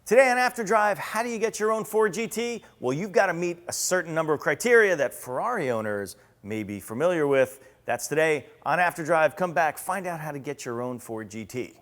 Today on After Drive, how do you get your own Ford GT? Well, you've got to meet a certain number of criteria that Ferrari owners may be familiar with. That's today on After Drive. Come back, find out how to get your own Ford GT.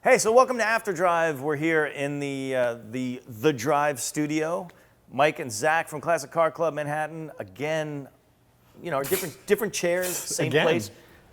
Hey, so welcome to After Drive. We're here in the Drive studio. Mike and Zach from Classic Car Club Manhattan. Again, you know, different chairs, same place.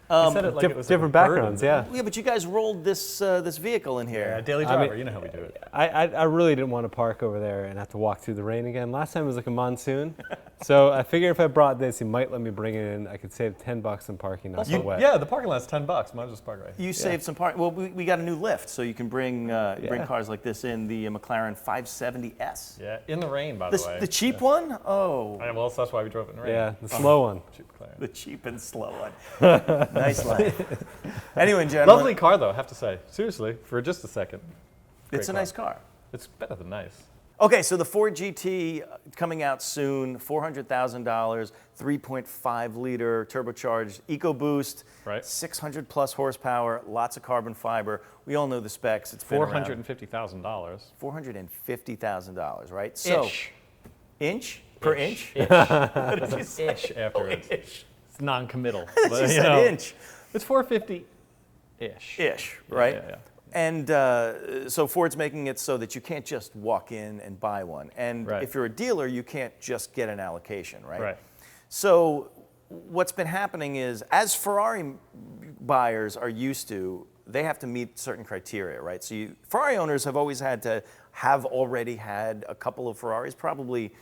You said it like it was different backgrounds, yeah. Yeah, but you guys rolled this this vehicle in here. Yeah, daily driver, you know how we do it. I really didn't want to park over there and have to walk through the rain again. Last time it was like a monsoon. So I figured if I brought this, he might let me bring it in. I could save $10 in parking, not so wet. Yeah, the parking lot's $10. Might as well just park right here. You saved some parking. Well, we got a new lift, so you can bring cars like this in, the McLaren 570S. Yeah, in the rain, by the way. The cheap one? Oh. Well, that's why we drove it in the rain. Yeah, the slow one. Cheap McLaren. The cheap and slow one. Nice life. Anyway, gentlemen. Lovely car, though, I have to say. Seriously, for just a second. It's a nice car. It's better than nice. Okay, so the Ford GT coming out soon, $400,000, 3.5-liter turbocharged EcoBoost, right. 600 plus horsepower, lots of carbon fiber. We all know the specs. It's been $450,000. $450,000, right? So, inch per inch? Ish. Ish afterwards. Ish. It's non-committal. You said inch. It's 450-ish. Ish, right? Yeah. And so Ford's making it so that you can't just walk in and buy one. And if you're a dealer, you can't just get an allocation, right? Right. So what's been happening is, as Ferrari buyers are used to, they have to meet certain criteria, right? So Ferrari owners have always already had a couple of Ferraris, probably,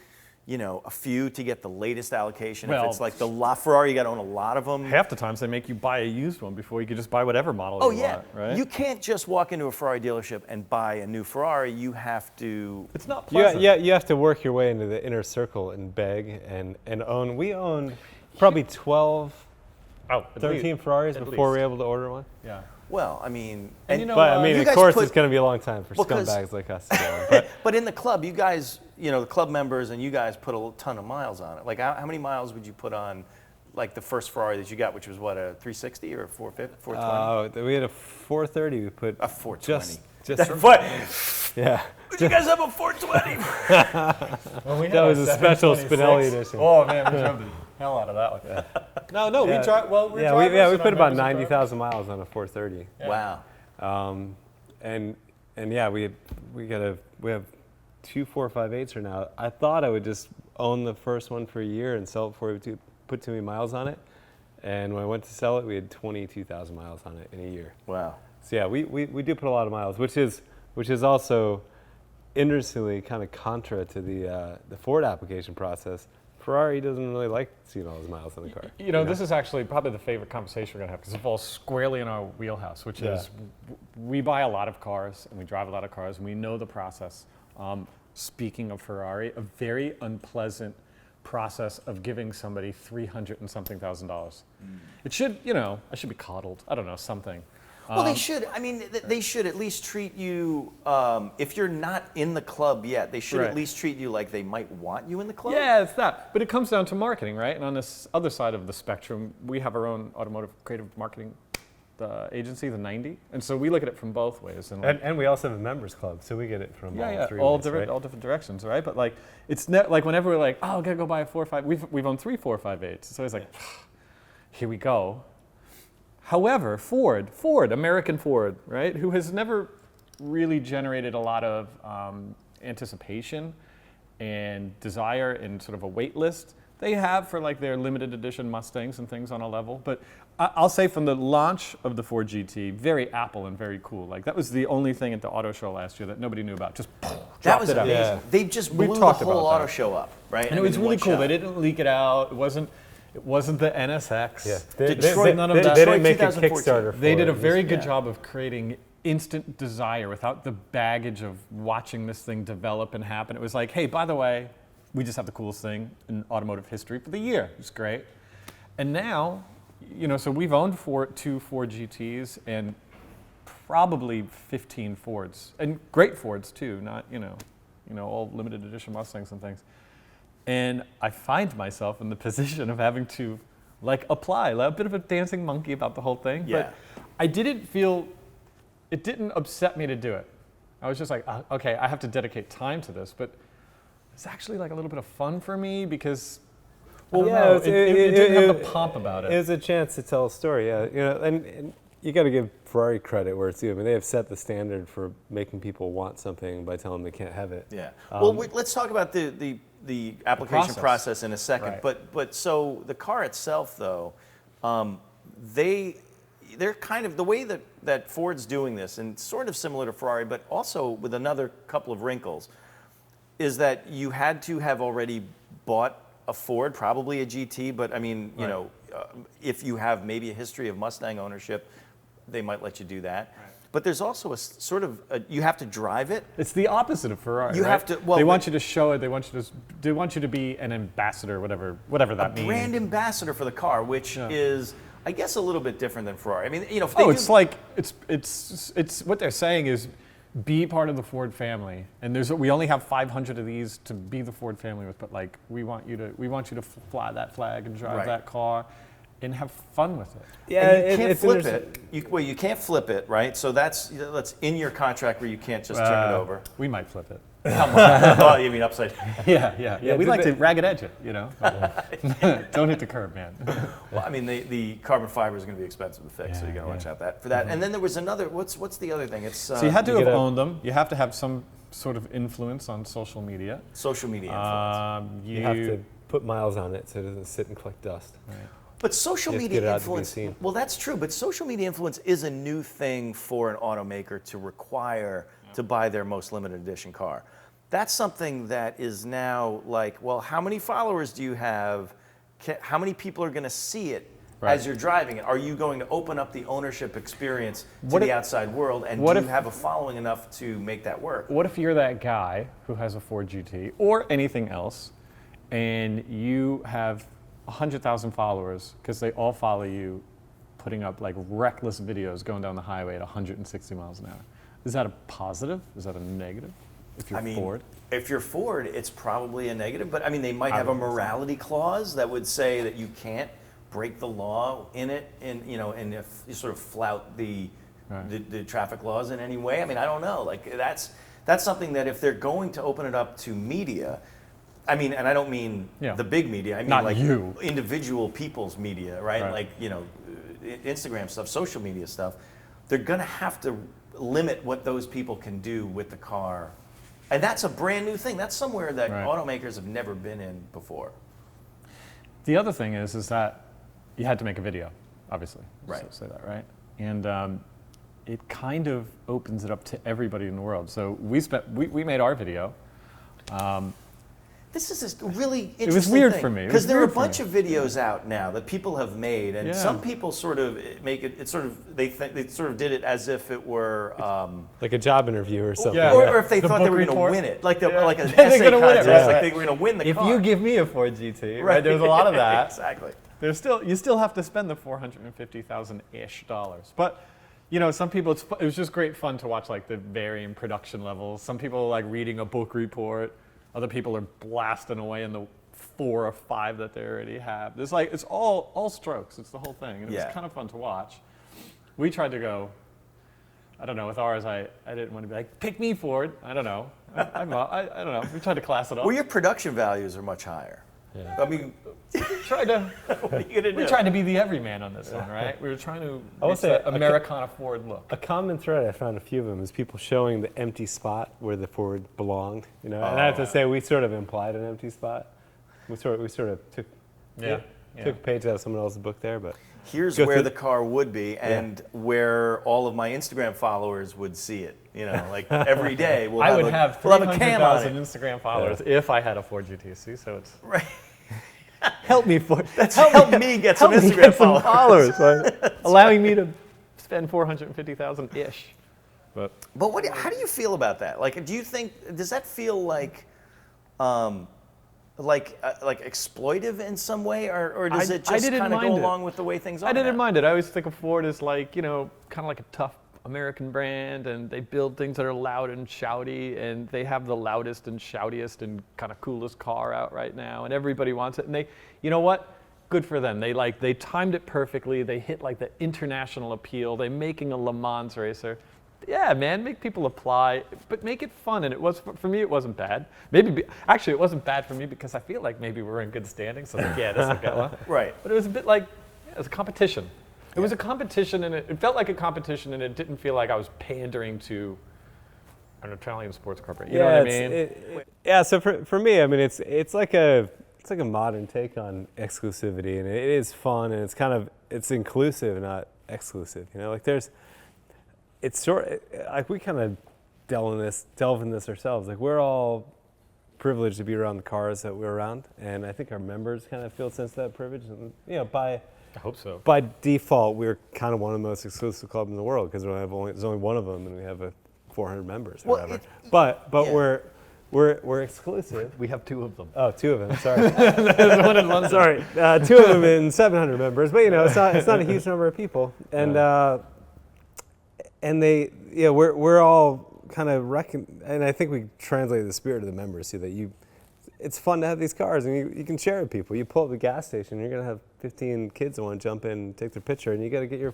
you know, a few to get the latest allocation. Well, if it's like the Ferrari, you got to own a lot of them. Half the times they make you buy a used one before you could just buy whatever model you want, right? You can't just walk into a Ferrari dealership and buy a new Ferrari. You have to. It's not pleasant. You have to work your way into the inner circle and beg and own. We owned probably 12, 13 Ferraris before we were able to order one. Yeah. Well, I mean, of course, it's going to be a long time for scumbags like us to go on. But in the club, you guys, you know, the club members and you guys put a ton of miles on it. Like, how many miles would you put on, like, the first Ferrari that you got, which was what, a 360 or a 450, 420? We had a 430. We put a 420. Yeah. Did you guys have a 420? That was a special Spinelli edition. Oh man, we drove the hell out of that one. Yeah. No, we drive. Well, we put about 90,000 miles on a 430. Yeah. Wow. And yeah, we have 2 458s right now. I thought I would just own the first one for a year and sell it before we put too many miles on it. And when I went to sell it, we had 22,000 miles on it in a year. Wow. So yeah, we do put a lot of miles, which is also interestingly kind of contra to the Ford application process. Ferrari doesn't really like seeing all those miles on the car. You know, this is actually probably the favorite conversation we're going to have because it falls squarely in our wheelhouse, which is we buy a lot of cars and we drive a lot of cars and we know the process. Speaking of Ferrari, a very unpleasant process of giving somebody $300 and something thousand. It should, you know, I should be coddled. I don't know, something. Well, they should. I mean, they should at least treat you, if you're not in the club yet, they should at least treat you like they might want you in the club. Yeah, it's that. But it comes down to marketing, right? And on this other side of the spectrum, we have our own automotive creative marketing agency, the 90. And so we look at it from both ways. And we also have a members club, so we get it from all three all ways, different directions, right? But like, it's like whenever we're like, oh, I gotta go buy a 4.5, we've owned 3 4.58s. It's always like, here we go. However, Ford, American Ford, right, who has never really generated a lot of anticipation and desire in sort of a wait list. They have for like their limited edition Mustangs and things on a level. But I'll say from the launch of the Ford GT, very Apple and very cool. Like that was the only thing at the auto show last year that nobody knew about. Just that was amazing. Yeah. They just blew the whole auto show up, right? And it was really cool. They didn't leak it out. It wasn't the NSX. Yeah. Detroit, none of that. They didn't make a Kickstarter for They did a it. very good job of creating instant desire without the baggage of watching this thing develop and happen. It was like, hey, by the way, we just have the coolest thing in automotive history for the year. It's great. And now, you know, so we've owned 2 Ford GTs, and probably 15 Fords, and great Fords too, not all limited edition Mustangs and things. And I find myself in the position of having to apply a bit of a dancing monkey about the whole thing. Yeah. But I didn't feel, it didn't upset me to do it. I was just like, okay, I have to dedicate time to this, but it's actually like a little bit of fun for me because, it didn't have the pomp about it. It was a chance to tell a story, yeah. And you got to give Ferrari credit where it's due. I mean, they have set the standard for making people want something by telling them they can't have it. Yeah. Let's talk about the application process in a second. Right. But so the car itself, though, they're kind of the way that Ford's doing this, and sort of similar to Ferrari, but also with another couple of wrinkles, is that you had to have already bought a Ford, probably a GT, but I mean, if you have maybe a history of Mustang ownership, they might let you do that. Right. But there's also a sort of you have to drive it. It's the opposite of Ferrari. You have to. Well, they want you to show it. They want you to be an ambassador, whatever that means. Brand ambassador for the car, which is, I guess, a little bit different than Ferrari. I mean, if they it's what they're saying is, be part of the Ford family. And we only have 500 of these to be the Ford family with. But we want you to fly that flag and drive that car, and have fun with it. Yeah, and you can't flip it. You can't flip it, right? So that's in your contract where you can't just turn it over. We might flip it. Come on. Oh, you mean upside down? Yeah. We like to ragged edge it, Don't hit the curb, man. Well, I mean, the carbon fiber is going to be expensive to fix, so you got to watch out for that. And then there was another. What's the other thing? It's so you had to have owned them. You have to have some sort of influence on social media. Social media influence. You have to put miles on it so it doesn't sit and collect dust. Right. But social media influence, well, that's true, but social media influence is a new thing for an automaker to require to buy their most limited edition car. That's something that is now well, how many followers do you have? How many people are going to see it as you're driving it? Are you going to open up the ownership experience to the outside world, and do you have a following enough to make that work? What if you're that guy who has a Ford GT or anything else, and you have 100,000 followers because they all follow you, putting up reckless videos going down the highway at 160 miles an hour? Is that a positive? Is that a negative? If you're Ford? If you're Ford, it's probably a negative, but I mean, they might have a morality clause that would say that you can't break the law in it, and if you sort of flout the traffic laws in any way. I mean, I don't know. That's something that if they're going to open it up to media, I mean, and I don't mean the big media. I mean, not you. Individual people's media, right? Instagram stuff, social media stuff. They're going to have to limit what those people can do with the car. And that's a brand new thing. That's somewhere that automakers have never been in before. The other thing is that you had to make a video, obviously. Right. So say that, right? And it kind of opens it up to everybody in the world. So we made our video. This is a really interesting It was weird for me. Because there are a bunch of videos out now that people have made, and some people sort of make it. It's sort of they sort of did it as if it were like a job interview or something. Or if they thought they were going to win it, like an essay contest, like they were going to win the car. If you give me a Ford GT, right? There's a lot of that. Exactly. You still have to spend the $450,000-ish. But some people, it was just great fun to watch the varying production levels. Some people reading a book report. Other people are blasting away in the 4 or 5 that they already have. It's it's all strokes. It's the whole thing. And it was kind of fun to watch. We tried to go, I don't know, with ours, I didn't want to be pick me, Ford. I don't know. I don't know. We tried to class it up. Well, your production values are much higher. Yeah. I mean, what are you gonna do? We're trying to be the everyman on this one, right? We were trying to reach that Americana Ford look. A common thread, I found a few of them, is people showing the empty spot where the Ford belonged. And I have to say, we sort of implied an empty spot. We sort of took a page out of someone else's book there, but here's where the car would be, and where all of my Instagram followers would see it. Every day we'll have 300,000 Instagram followers if I had a Ford GTC. So it's right. Help me, Ford. Help me get some Instagram followers. Right? Allowing me to spend 450,000 ish. But how do you feel about that? Do you think does that feel like exploitive in some way, or does it just kind of go along with the way things are? I didn't mind it. I always think of Ford as kind of like a tough American brand, and they build things that are loud and shouty, and they have the loudest and shoutiest and kind of coolest car out right now, and everybody wants it. And they, you know what? Good for them. They timed it perfectly. They hit like the international appeal. They're making a Le Mans racer. Yeah, man, make people apply, but make it fun. And it was, for me, it wasn't bad. Actually, it wasn't bad for me because I feel like maybe we're in good standing. So like, yeah, this will get one. Right. But it was a bit like, it was a competition. It was a competition, and it felt like a competition, and it didn't feel like I was pandering to an Italian sports corporate. You know what I mean? Yeah. So for me, I mean, it's like a modern take on exclusivity, and it is fun, and it's inclusive, not exclusive. You know, like it's like we kind of delve in this ourselves. Like we're all privileged to be around the cars that we're around, and I think our members kind of feel a sense of that privilege. And, you know, I hope so. By default, we're kind of one of the most exclusive clubs in the world because there's only one of them, and we have 400 members or whatever. But yeah. We're exclusive. We have 2 of them. Oh, 2 of them. Sorry. Sorry, 2 of them in 700 members. But you know, it's not a huge number of people, and we're all kind of and I think we translated the spirit of the members so that it's fun to have these cars, and you can share with people. You pull up the gas station, you're gonna have 15 kids that want to jump in and take their picture, and you got to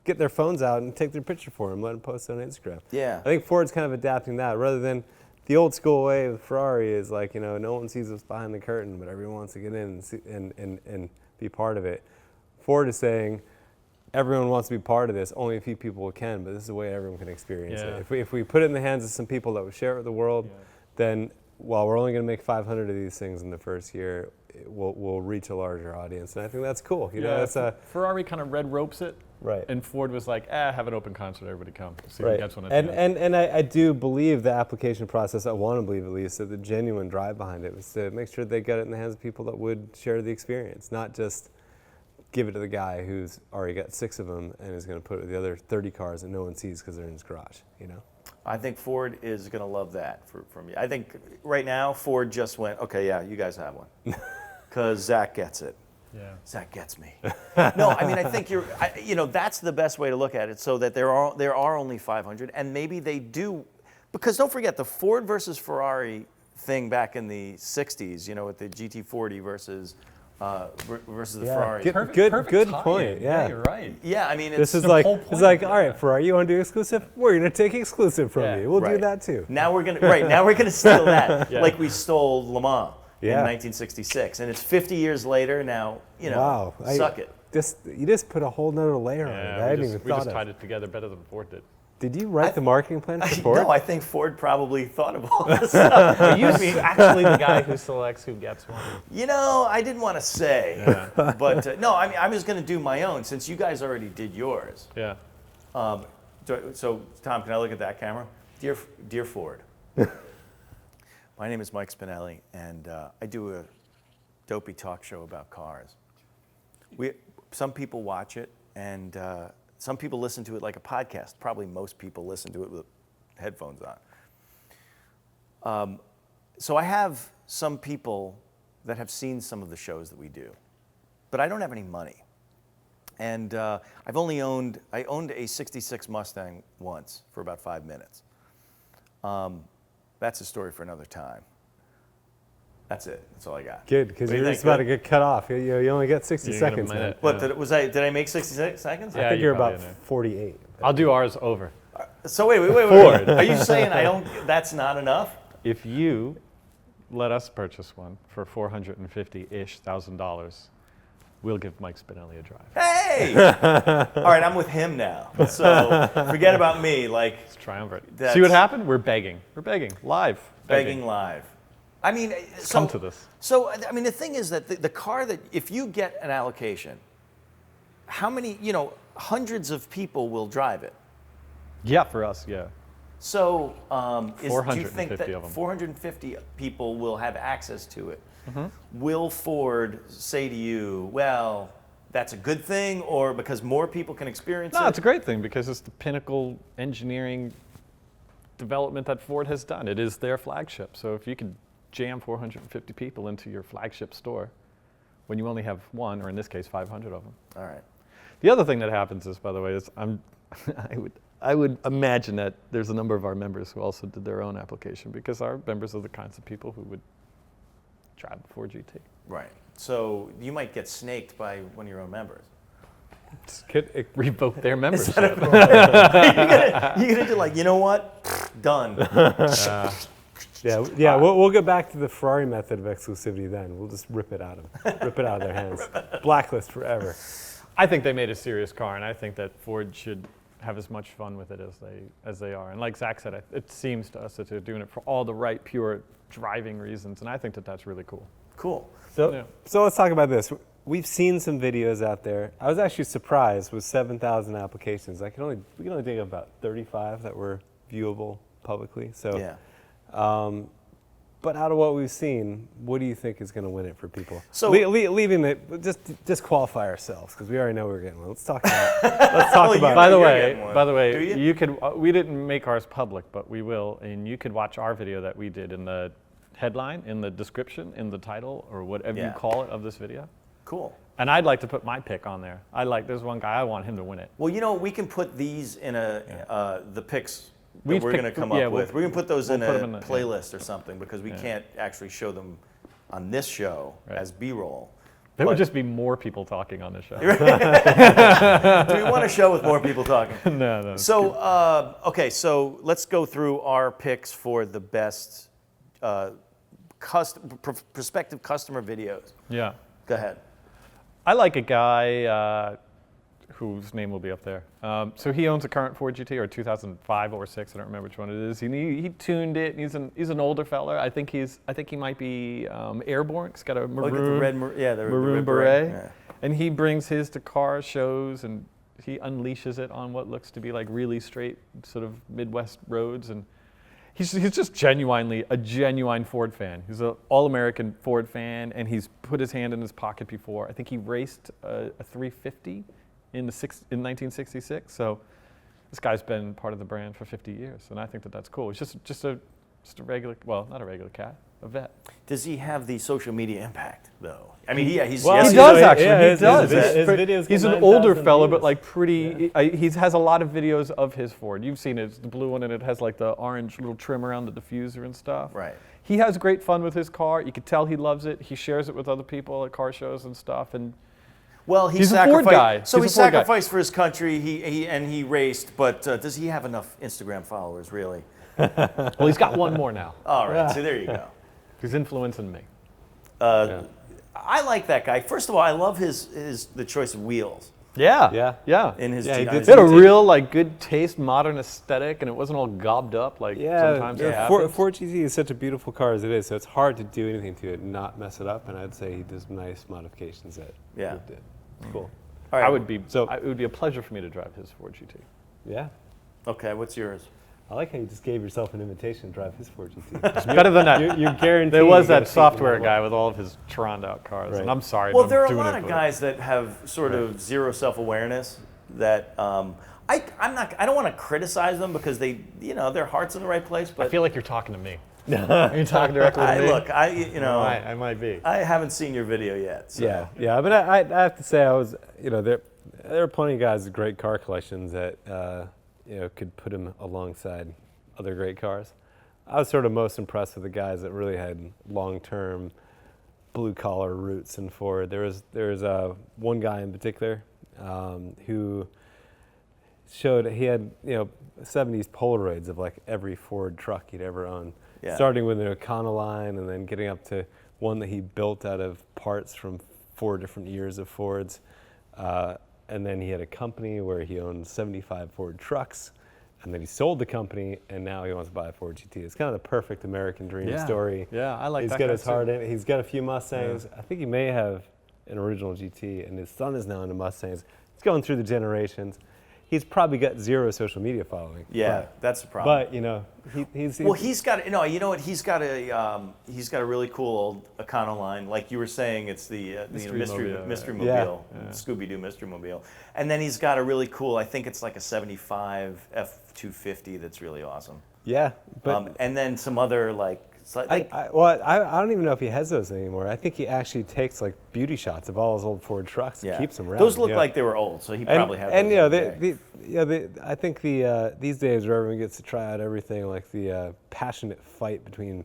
get their phones out and take their picture for them, let them post it on Instagram. Yeah. I think Ford's kind of adapting that rather than the old school way of Ferrari is like, you know, no one sees what's behind the curtain, but everyone wants to get in and be part of it. Ford is saying everyone wants to be part of this, only a few people can, but this is the way everyone can experience it. If we put it in the hands of some people that would share it with the world, then while we're only going to make 500 of these things in the first year, we'll reach a larger audience, and I think that's cool. You know, that's Ferrari kind of red ropes it, right? And Ford was like, have an open concert, everybody come, see right. who gets one. At the end. And I do believe the application process. I want to believe at least that the genuine drive behind it was to make sure they got it in the hands of people that would share the experience, not just give it to the guy who's already got 6 of them and is going to put it with the other 30 cars that no one sees because they're in his garage. You know. I think Ford is going to love that from you. I think right now Ford just went, okay, yeah, you guys have one, because Zach gets it. Yeah. Zach gets me. No, I mean I think that's the best way to look at it. So that there are only 500, and maybe they do, because don't forget the Ford versus Ferrari thing back in the '60s. You know, with the GT40 versus the Ferrari. Good point. Yeah, you're right. Yeah, I mean, this is like all right, Ferrari, you want to do exclusive? We're going to take exclusive from you. We'll do that too. Now we're gonna steal that, like we stole Le Mans in 1966, and it's 50 years later now. You know, suck it. You just put a whole nother layer on it. I hadn't even thought of. We just tied it together better than Ford did. Did you write the marketing plan for Ford? No, I think Ford probably thought of all this stuff. Are you actually the guy who selects who gets one? You know, I didn't want to say, but no, I mean, I was going to do my own since you guys already did yours. Yeah. So, Tom, can I look at that camera? Dear Ford, my name is Mike Spinelli, and I do a dopey talk show about cars. Some people watch it, and some people listen to it like a podcast. Probably most people listen to it with headphones on. So I have some people that have seen some of the shows that we do, but I don't have any money. And I owned a '66 Mustang once for about 5 minutes. That's a story for another time. That's it. That's all I got. Good, because you're just about to get cut off. You only get 60 seconds. What, did I make 60 seconds? I think you're about 48. I'll do ours over. So wait. Ford. Are you saying that's not enough? If you let us purchase one for $450,000, we'll give Mike Spinelli a drive. Hey! All right, I'm with him now. So forget about me. Like, it's triumvirate. See what happened? We're begging. Live. Begging live. I mean, come to this. So, I mean, the thing is that the car that, if you get an allocation, how many, hundreds of people will drive it? Yeah, for us, yeah. So, do you think that 450 people will have access to it? Mm-hmm. Will Ford say to you, well, that's a good thing, or because more people can experience it? No, it's a great thing because it's the pinnacle engineering development that Ford has done. It is their flagship. So if you could jam 450 people into your flagship store when you only have one, or in this case, 500 of them. All right. The other thing that happens is, by the way, is I would imagine that there's a number of our members who also did their own application because our members are the kinds of people who would drive a Ford GT. Right. So you might get snaked by one of your own members. Could revoke their membership. You're gonna do like, you know what? Done. Yeah. We'll go back to the Ferrari method of exclusivity. Then we'll just rip it out of their hands. Blacklist forever. I think they made a serious car, and I think that Ford should have as much fun with it as they are. And like Zach said, it seems to us that they're doing it for all the right, pure driving reasons, and I think that that's really cool. Cool. So let's talk about this. We've seen some videos out there. I was actually surprised with 7,000 applications. We can only think of about 35 that were viewable publicly. So, Yeah. But out of what we've seen, what do you think is going to win it for people? So- leaving it, just disqualify ourselves because we already know we're getting one. Let's talk about. Let's talk Well, about. you- By the You're way, getting one. Do you? you could. We didn't make ours public, but we will, and you could watch our video that we did in the headline, in the description, in the title, or whatever you Yeah. call it of this video. Cool. And I'd like to put my pick on there. There's one guy, I want him to win it. Well, you know, we can put these in the picks that We we're pick- going to come yeah, up we'll- with. We can put those we'll in put a 'em in the- yeah. playlist or something because we can't actually show them on this show Right. as B-roll. There But- would just be more people talking on the show. Do we want a show with more people talking? No. So, okay, so let's go through our picks for the best prospective customer videos. Yeah. Go ahead. I like a guy whose name will be up there. So he owns a current Ford GT, or 2005 or 6, I don't remember which one it is. He tuned it, and he's an older fella. I think he might be airborne. He's got a Look maroon, at the red, the maroon red beret. Yeah. And he brings his to car shows, and he unleashes it on what looks to be like really straight sort of Midwest roads. And he's just genuinely a genuine Ford fan. He's an all-American Ford fan, and he's put his hand in his pocket before. I think he raced a 350 in 1966. So this guy's been part of the brand for 50 years, and I think that that's cool. He's just a regular, well, not a regular cat, a vet. Does he have the social media impact, though? I mean, he's Well, yes, he does actually. yeah, he his does. videos He's get an older 9,000 fella, views. but like pretty. He has a lot of videos of his Ford. You've seen it. It's the blue one, and it has like the orange little trim around the diffuser and stuff. Right. He has great fun with his car. You can tell he loves it. He shares it with other people at car shows and stuff. And Well, He's a Ford guy. So He's he a Ford guy. sacrificed for his country. He raced, but does he have enough Instagram followers, really? well, he's got one more now. All right, so there you go. He's influencing me. I like that guy. First of all, I love the choice of wheels Yeah. in his. Yeah, he G- did He had a GT. real like good taste, modern aesthetic, and it wasn't all gobbed up like sometimes it happens. Ford GT is such a beautiful car as it is, so it's hard to do anything to it and not mess it up. And I'd say he does nice modifications that Yeah. Ford did. It's cool. All right. It would be a pleasure for me to drive his Ford GT. Yeah. Okay, what's yours? I like how you just gave yourself an invitation to drive his Ford GT. It's better than that. You're guaranteed. There was you're that gonna see software him guy with all of his troned out cars, Right. and I'm sorry. Well, but there are I'm a doing lot it of for- guys that have sort of zero self-awareness that I don't want to criticize them because their heart's in the right place. But I feel like you're talking to me. Are you talking directly to me? look, I might be. I haven't seen your video yet. So. Yeah, but I have to say there are plenty of guys with great car collections that could put him alongside other great cars. I was sort of most impressed with the guys that really had long-term blue-collar roots in Ford. There was one guy in particular who showed he had 70s Polaroids of like every Ford truck he'd ever owned. Yeah. Starting with an Econoline and then getting up to one that he built out of parts from 4 different years of Fords. And then he had a company where he owned 75 Ford trucks. And then he sold the company, and now he wants to buy a Ford GT. It's kind of the perfect American dream story. Yeah, I like He's that got guy his heart too. in it. He's got a few Mustangs. I think he may have an original GT, and his son is now into Mustangs. It's going through the generations. He's probably got zero social media following. Yeah, that's the problem. But he's Well, he's got you know what? He's got a really cool old Econoline, like you were saying. It's the Mystery mystery Mobile, yeah. Mobile, Scooby-Doo Mystery Mobile, and then he's got a really cool. I think it's like a '75 F250 that's really awesome. yeah, but And then some other I don't even know if he has those anymore. I think he actually takes like beauty shots of all his old Ford trucks and keeps them around. Those look yeah. like they were old, so he probably had. And those you know, in the day. I think these days where everyone gets to try out everything, like the passionate fight between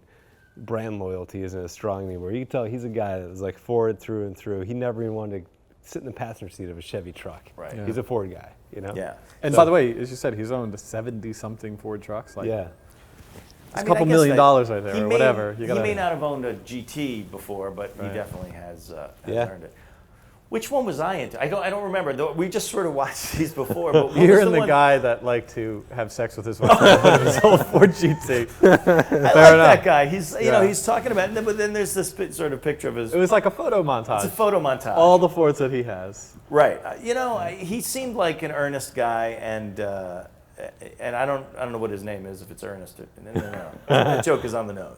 brand loyalty isn't as strong anymore. You can tell he's a guy that was like Ford through and through. He never even wanted to sit in the passenger seat of a Chevy truck. Right. Yeah. He's a Ford guy, you know? Yeah. And So- by the way, as you said, he's owned 70-something Ford trucks. Like, Yeah. It's a couple $1 million right there, or whatever. He may not have owned a GT before, but he definitely has earned it. Which one was I into? I don't remember. Though we just sort of watched these before. But what You're was in the one? guy that liked to have sex with his wife in his old Ford GT. I like enough. that guy. He's you know Yeah. he's talking about, but then there's this sort of picture of his. It was like a photo montage. It's a photo montage. All the Fords that he has. Right. He seemed like an earnest guy, and I don't know what his name is, if it's Ernest. No. That joke is on the nose.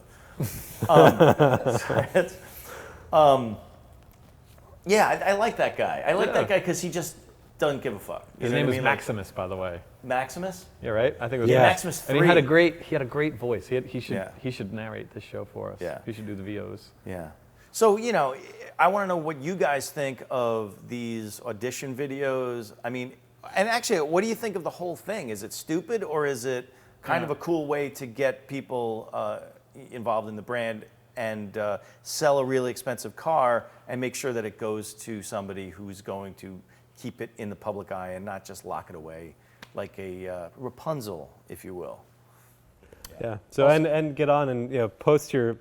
Yeah, I like that guy. I like that guy because he just doesn't give a fuck. You His know name what was I mean? Like, Maximus, by the way. Maximus? Yeah, right. I think it was Yeah. Maximus 3. And he had a great voice. He should narrate this show for us. Yeah. He should do the VOs. Yeah. So, I want to know what you guys think of these audition videos. I mean, and actually, what do you think of the whole thing? Is it stupid, or is it kind of a cool way to get people involved in the brand and sell a really expensive car and make sure that it goes to somebody who's going to keep it in the public eye and not just lock it away like a Rapunzel, if you will? Yeah. So and get on and post your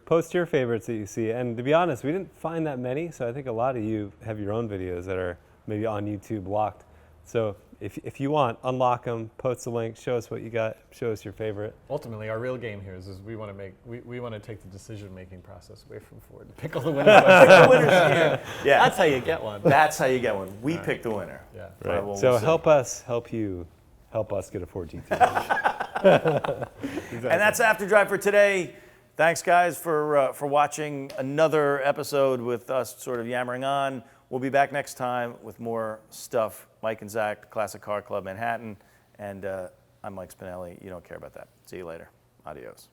favorites that you see. And to be honest, we didn't find that many. So I think a lot of you have your own videos that are maybe on YouTube locked. So if you want, unlock them, post a link, show us what you got, show us your favorite. Ultimately, our real game here is we want to take the decision-making process away from Ford. Pick all the winners. The winner's here. Yeah. That's how you get one. That's how you get one. We pick the winner. Yeah. Right. Well, So we'll see. help us get a Ford GT. And that's After Drive for today. Thanks, guys, for watching another episode with us sort of yammering on. We'll be back next time with more stuff. Mike and Zach, Classic Car Club Manhattan. And I'm Mike Spinelli. You don't care about that. See you later. Adios.